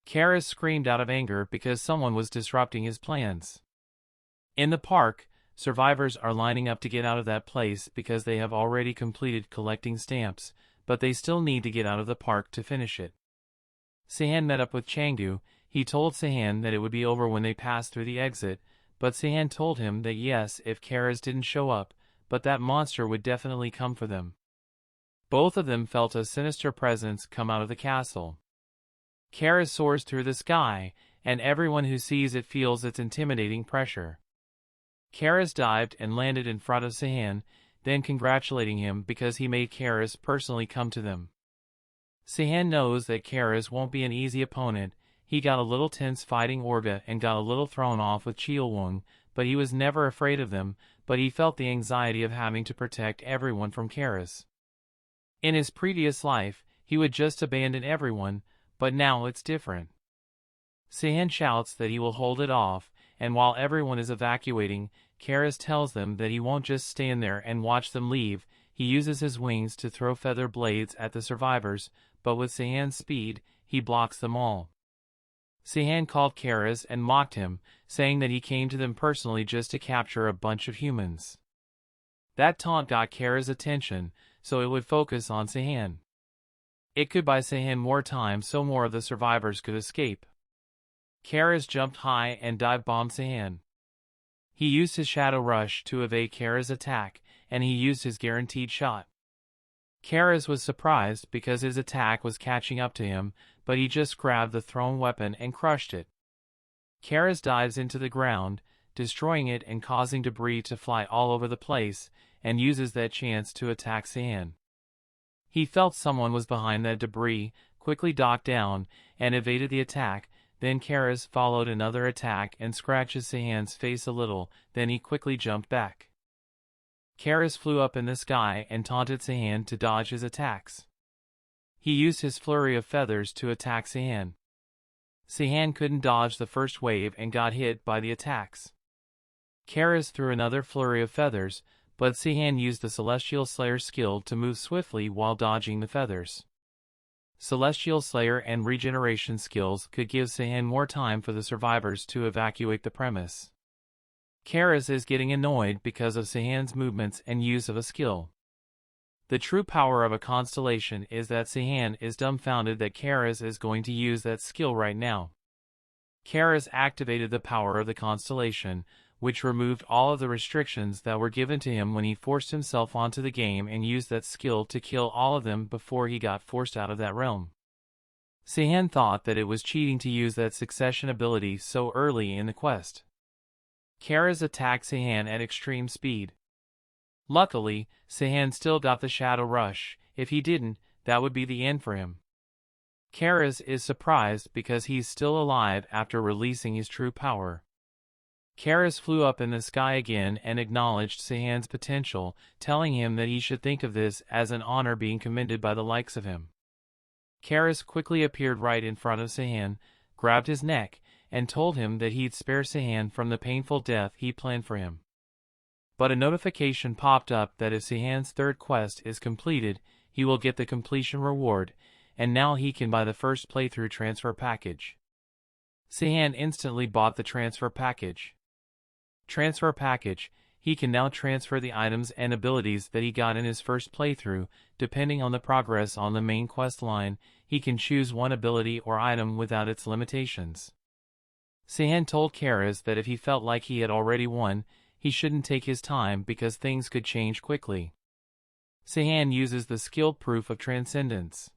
Karis screamed out of anger because someone was disrupting his plans. In the park, survivors are lining up to get out of that place because they have already completed collecting stamps, but they still need to get out of the park to finish it. Sahan met up with Chengdu. He told Sahan that it would be over when they passed through the exit, but Sahan told him that yes, if Karis didn't show up, but that monster would definitely come for them. Both of them felt a sinister presence come out of the castle. Karis soars through the sky, and everyone who sees it feels its intimidating pressure. Karis dived and landed in front of Sahan, then congratulating him because he made Karis personally come to them. Sahan knows that Karis won't be an easy opponent. He got a little tense fighting Orga and got a little thrown off with Chilwung, but he was never afraid of them, but he felt the anxiety of having to protect everyone from Karis. In his previous life, he would just abandon everyone, but now it's different. Sahan shouts that he will hold it off, and while everyone is evacuating, Karis tells them that he won't just stand there and watch them leave. He uses his wings to throw feather blades at the survivors, but with Sahan's speed, he blocks them all. Sahan called Karis and mocked him, saying that he came to them personally just to capture a bunch of humans. That taunt got Karis' attention, so it would focus on Sahan. It could buy Sahan more time so more of the survivors could escape. Karis jumped high and dive-bombed Sahan. He used his Shadow Rush to evade Karis' attack, and he used his guaranteed shot. Karis was surprised because his attack was catching up to him, but he just grabbed the thrown weapon and crushed it. Karis dives into the ground, destroying it and causing debris to fly all over the place, and uses that chance to attack Sahan. He felt someone was behind that debris, quickly ducked down, and evaded the attack. Then Karis followed another attack and scratches Sahan's face a little, then he quickly jumped back. Karis flew up in the sky and taunted Sahan to dodge his attacks. He used his flurry of feathers to attack Sahan. Sahan couldn't dodge the first wave and got hit by the attacks. Karis threw another flurry of feathers, but Sahan used the Celestial Slayer skill to move swiftly while dodging the feathers. Celestial Slayer and regeneration skills could give Sahan more time for the survivors to evacuate the premise. Karis is getting annoyed because of Sahan's movements and use of a skill. The true power of a constellation is that Sahan is dumbfounded that Karis is going to use that skill right now. Karis activated the power of the constellation, which removed all of the restrictions that were given to him when he forced himself onto the game and used that skill to kill all of them before he got forced out of that realm. Sahan thought that it was cheating to use that succession ability so early in the quest. Karis attacked Sahan at extreme speed. Luckily, Sahan still got the Shadow Rush. If he didn't, that would be the end for him. Karis is surprised because he's still alive after releasing his true power. Karis flew up in the sky again and acknowledged Sahan's potential, telling him that he should think of this as an honor being commended by the likes of him. Karis quickly appeared right in front of Sahan, grabbed his neck, and told him that he'd spare Sahan from the painful death he planned for him. But a notification popped up that if Sahan's third quest is completed, he will get the completion reward, and now he can buy the first playthrough transfer package. Sahan instantly bought the transfer package. Transfer package, he can now transfer the items and abilities that he got in his first playthrough. Depending on the progress on the main quest line, he can choose one ability or item without its limitations. Sahan told Karis that if he felt like he had already won, he shouldn't take his time because things could change quickly. Sahan uses the skill proof of transcendence.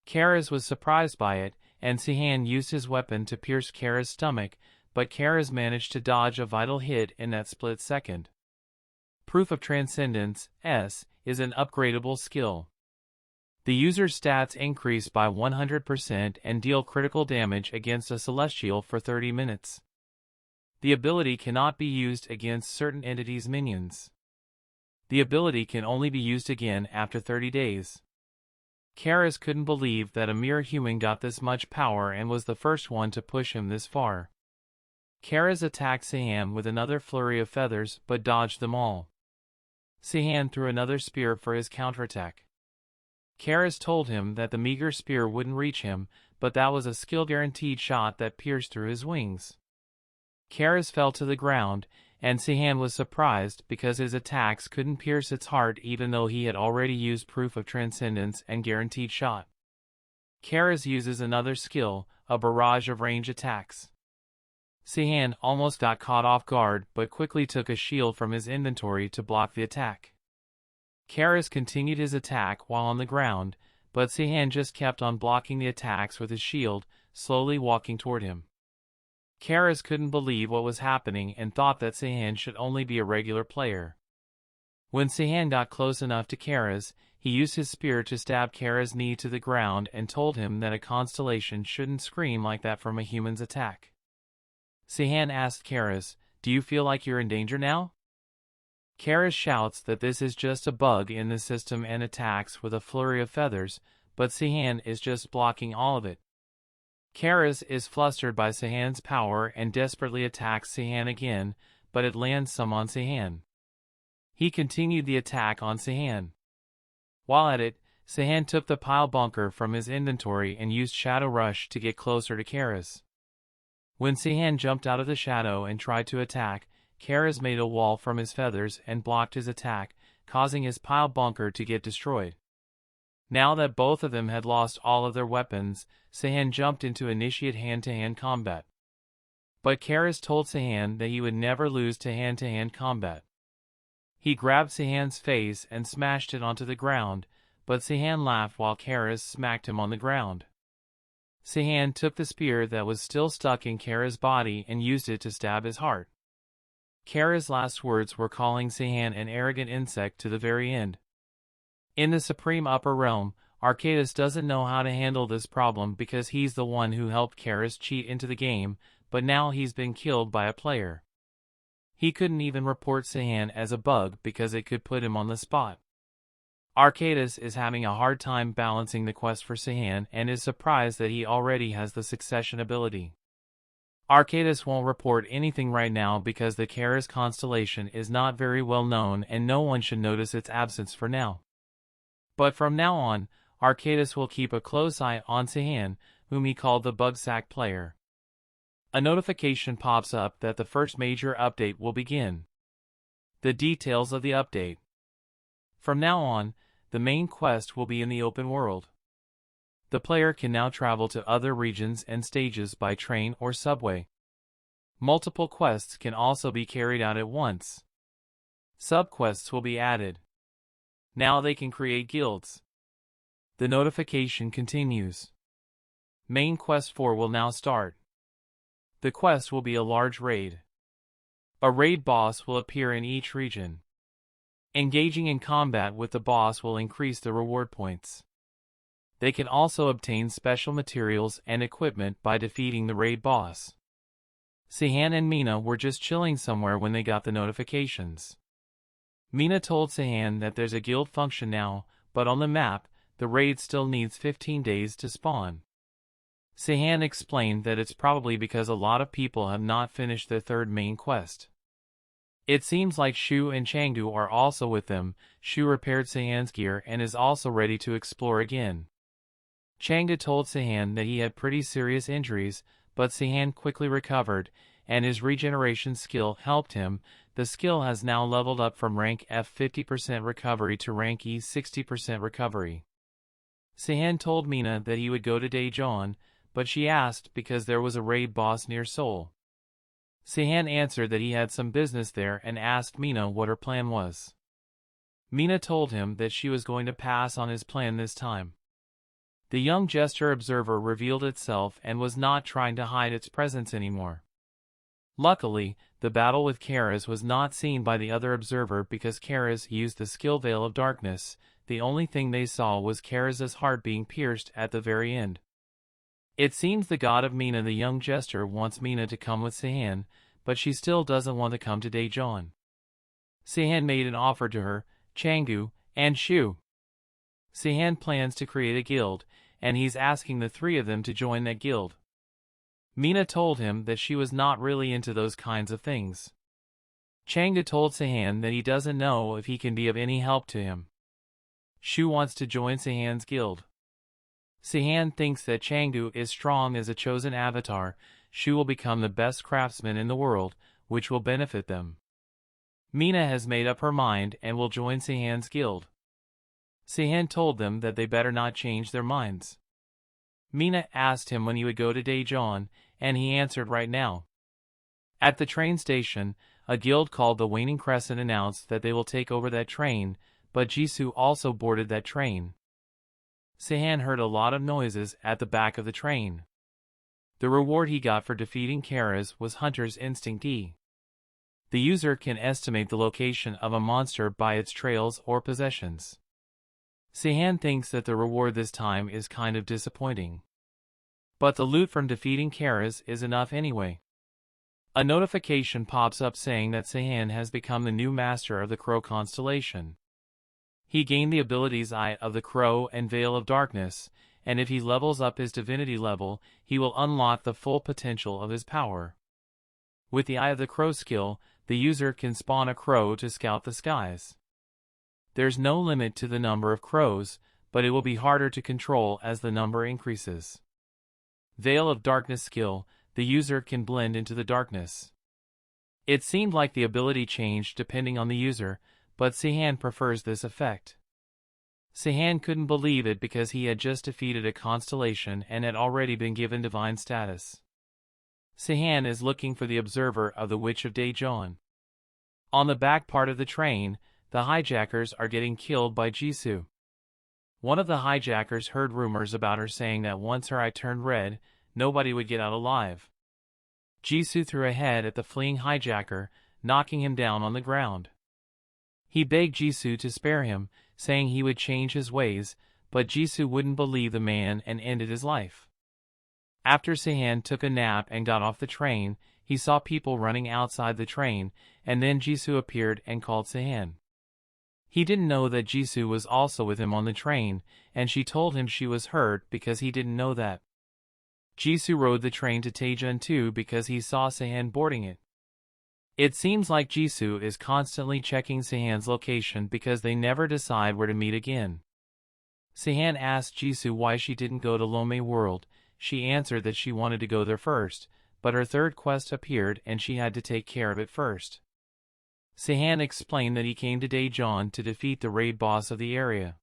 Karis was surprised by it, and Sahan used his weapon to pierce Karis' stomach, but Karis managed to dodge a vital hit in that split second. Proof of Transcendence, S, is an upgradable skill. The user's stats increase by 100% and deal critical damage against a celestial for 30 minutes. The ability cannot be used against certain entities' minions. The ability can only be used again after 30 days. Karis couldn't believe that a mere human got this much power and was the first one to push him this far. Karis attacked Sahan with another flurry of feathers but dodged them all. Sahan threw another spear for his counterattack. Karis told him that the meager spear wouldn't reach him, but that was a skill-guaranteed shot that pierced through his wings. Karis fell to the ground, and Sahan was surprised because his attacks couldn't pierce its heart even though he had already used proof of transcendence and guaranteed shot. Karis uses another skill, a barrage of range attacks. Sahan almost got caught off guard but quickly took a shield from his inventory to block the attack. Karis continued his attack while on the ground, but Sahan just kept on blocking the attacks with his shield, slowly walking toward him. Karis couldn't believe what was happening and thought that Sahan should only be a regular player. When Sahan got close enough to Karis, he used his spear to stab Karis' knee to the ground and told him that a constellation shouldn't scream like that from a human's attack. Sahan asked Karis, "Do you feel like you're in danger now?" Karis shouts that this is just a bug in the system and attacks with a flurry of feathers, but Sahan is just blocking all of it. Karis is flustered by Sahan's power and desperately attacks Sahan again, but it lands some on Sahan. He continued the attack on Sahan. While at it, Sahan took the pile bunker from his inventory and used Shadow Rush to get closer to Karis. When Sahan jumped out of the shadow and tried to attack, Karis made a wall from his feathers and blocked his attack, causing his pile bunker to get destroyed. Now that both of them had lost all of their weapons, Sahan jumped into initiate hand-to-hand combat. But Karis told Sahan that he would never lose to hand-to-hand combat. He grabbed Sahan's face and smashed it onto the ground, but Sahan laughed while Karis smacked him on the ground. Sahan took the spear that was still stuck in Karis' body and used it to stab his heart. Karis' last words were calling Sahan an arrogant insect to the very end. In the Supreme Upper Realm, Arcadis doesn't know how to handle this problem because he's the one who helped Karis cheat into the game, but now he's been killed by a player. He couldn't even report Sahan as a bug because it could put him on the spot. Arcadis is having a hard time balancing the quest for Sahan and is surprised that he already has the succession ability. Arcadis won't report anything right now because the Karis constellation is not very well known and no one should notice its absence for now. But from now on, Arcadis will keep a close eye on Sahan, whom he called the Bugsack player. A notification pops up that the first major update will begin. The details of the update. From now on, the main quest will be in the open world. The player can now travel to other regions and stages by train or subway. Multiple quests can also be carried out at once. Subquests will be added. Now they can create guilds. The notification continues. Main Quest 4 will now start. The quest will be a large raid. A raid boss will appear in each region. Engaging in combat with the boss will increase the reward points. They can also obtain special materials and equipment by defeating the raid boss. Sahan and Mina were just chilling somewhere when they got the notifications. Mina told Sahan that there's a guild function now, but on the map, the raid still needs 15 days to spawn. Sahan explained that it's probably because a lot of people have not finished their third main quest. It seems like Shu and Changdu are also with them. Shu repaired Sahan's gear and is also ready to explore again. Changdu told Sahan that he had pretty serious injuries, but Sahan quickly recovered, and his regeneration skill helped him. The skill has now leveled up from rank F 50% recovery to rank E 60% recovery. Sahan told Mina that he would go to Dejon, but she asked because there was a raid boss near Seoul. Sahan answered that he had some business there and asked Mina what her plan was. Mina told him that she was going to pass on his plan this time. The young jester observer revealed itself and was not trying to hide its presence anymore. Luckily, the battle with Karis was not seen by the other observer because Karis used the skill Veil of Darkness. The only thing they saw was Karis' heart being pierced at the very end. It seems the god of Mina, the young jester, wants Mina to come with Sahan, but she still doesn't want to come to Dejon. Sahan made an offer to her, Changdu, and Shu. Sahan plans to create a guild, and he's asking the three of them to join that guild. Mina told him that she was not really into those kinds of things. Changdu told Sahan that he doesn't know if he can be of any help to him. Shu wants to join Sahan's guild. Sahan thinks that Changdu is strong as a chosen avatar. She will become the best craftsman in the world, which will benefit them. Mina has made up her mind and will join Sahan's guild. Sahan told them that they better not change their minds. Mina asked him when he would go to Dejon, and he answered right now. At the train station, a guild called the Waning Crescent announced that they will take over that train, but Jisoo also boarded that train. Sahan heard a lot of noises at the back of the train. The reward he got for defeating Karis was Hunter's Instinct E. The user can estimate the location of a monster by its trails or possessions. Sahan thinks that the reward this time is kind of disappointing. But the loot from defeating Karis is enough anyway. A notification pops up saying that Sahan has become the new master of the Crow constellation. He gained the abilities Eye of the Crow and Veil of Darkness, and if he levels up his divinity level, he will unlock the full potential of his power. With the Eye of the Crow skill, the user can spawn a crow to scout the skies. There's no limit to the number of crows, but it will be harder to control as the number increases. Veil of Darkness skill, the user can blend into the darkness. It seemed like the ability changed depending on the user, but Sahan prefers this effect. Sahan couldn't believe it because he had just defeated a constellation and had already been given divine status. Sahan is looking for the observer of the Witch of Dejon. On the back part of the train, the hijackers are getting killed by Jisoo. One of the hijackers heard rumors about her saying that once her eye turned red, nobody would get out alive. Jisoo threw a head at the fleeing hijacker, knocking him down on the ground. He begged Jisoo to spare him, saying he would change his ways, but Jisoo wouldn't believe the man and ended his life. After Sahan took a nap and got off the train, he saw people running outside the train, and then Jisoo appeared and called Sahan. He didn't know that Jisoo was also with him on the train, and she told him she was hurt because he didn't know that. Jisoo rode the train to Dejon too because he saw Sahan boarding it. It seems like Jisoo is constantly checking Sahan's location because they never decide where to meet again. Sahan asked Jisoo why she didn't go to Lome World. She answered that she wanted to go there first, but her third quest appeared and she had to take care of it first. Sahan explained that he came to Dejon to defeat the raid boss of the area.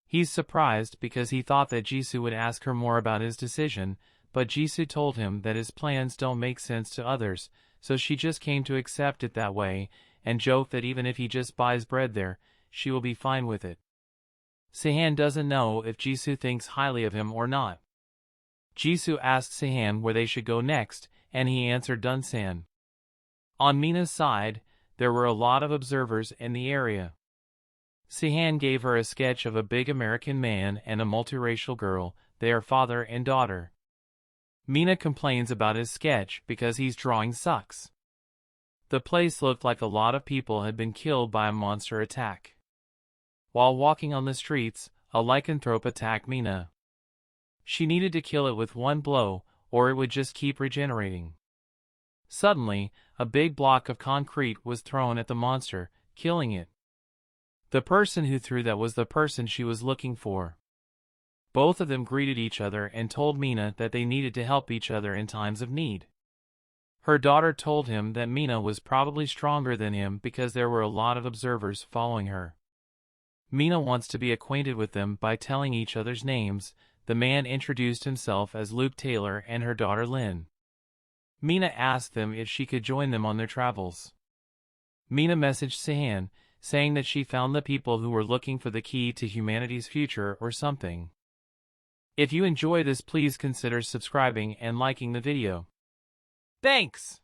He's surprised because he thought that Jisoo would ask her more about his decision, but Jisoo told him that his plans don't make sense to others, so she just came to accept it that way, and joked that even if he just buys bread there, she will be fine with it. Sahan doesn't know if Jisoo thinks highly of him or not. Jisoo asked Sahan where they should go next, and he answered Dunsan. On Mina's side, there were a lot of observers in the area. Sahan gave her a sketch of a big American man and a multiracial girl. They are father and daughter. Mina complains about his sketch because his drawing sucks. The place looked like a lot of people had been killed by a monster attack. While walking on the streets, a lycanthrope attacked Mina. She needed to kill it with one blow, or it would just keep regenerating. Suddenly, a big block of concrete was thrown at the monster, killing it. The person who threw that was the person she was looking for. Both of them greeted each other and told Mina that they needed to help each other in times of need. Her daughter told him that Mina was probably stronger than him because there were a lot of observers following her. Mina wants to be acquainted with them by telling each other's names. The man introduced himself as Luke Taylor and her daughter Lynn. Mina asked them if she could join them on their travels. Mina messaged Sahan, saying that she found the people who were looking for the key to humanity's future or something. If you enjoy this, please consider subscribing and liking the video. Thanks!